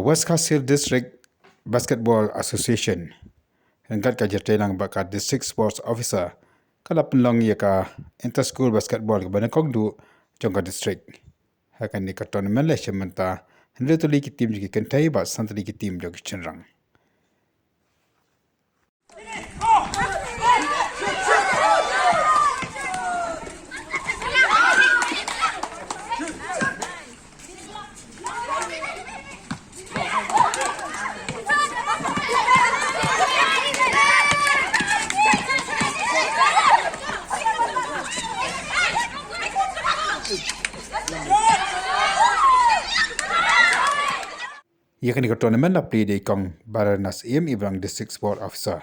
West Khasi District Basketball Association hanggat ka jertelang baka District Sports Officer kala penlong ya ka inter-school basketball ke banakong du jongka district. Hakan ni ka tournament le sementa hendak tuli ki tim ki kentai ba santri ki tim jog chenrang. Ia kini ke tournament la play di kong Baranas im ibang district sport officer.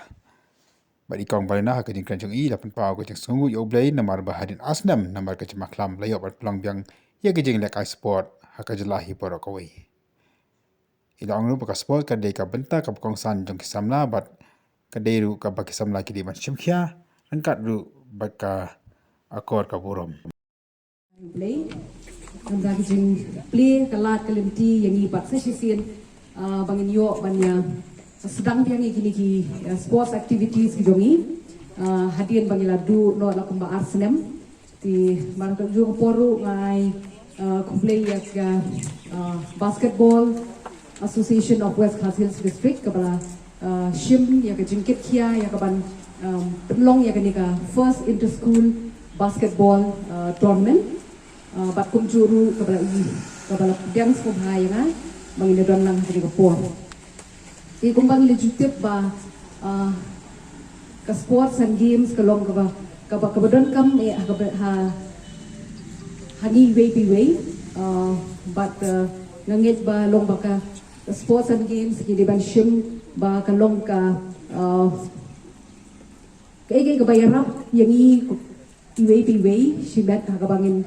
Bagi kong balina hak jing kencang I dapat pau ke Sngewnguh Blei namar Hadien Snem namar ke maklam Blei obat pelang Biang ia ke jing lekai sport hak jelahi porokoi. Ila angnu baka sport ka dei ka benta ka kong san jong kisamla bat ka dei ru ka baki samla ki di man simkhia angkat ru baka akor ka burom. Blei nang jing play kalat kalimti yang ibat session bangin yo banya sedang biang gini ki sports activities ki dongi Hadien bangila du no la kumba Snem ti marang ju poru ngai kumplay ya basketball association of West Khasi district kabala shim ya ka jingkit kia ya ka ban penlong ya ka first inter school basketball tournament bat kum juru kabala Biang subhai nga bangin don lang kini kapor. I kumbang legitimate ba ka sports and games kalong ka don kam ha hani way but ngangit ba long ba ka sports and games kini ban shim ba kalong ka kay kabayarap yang i way shibat ka bangin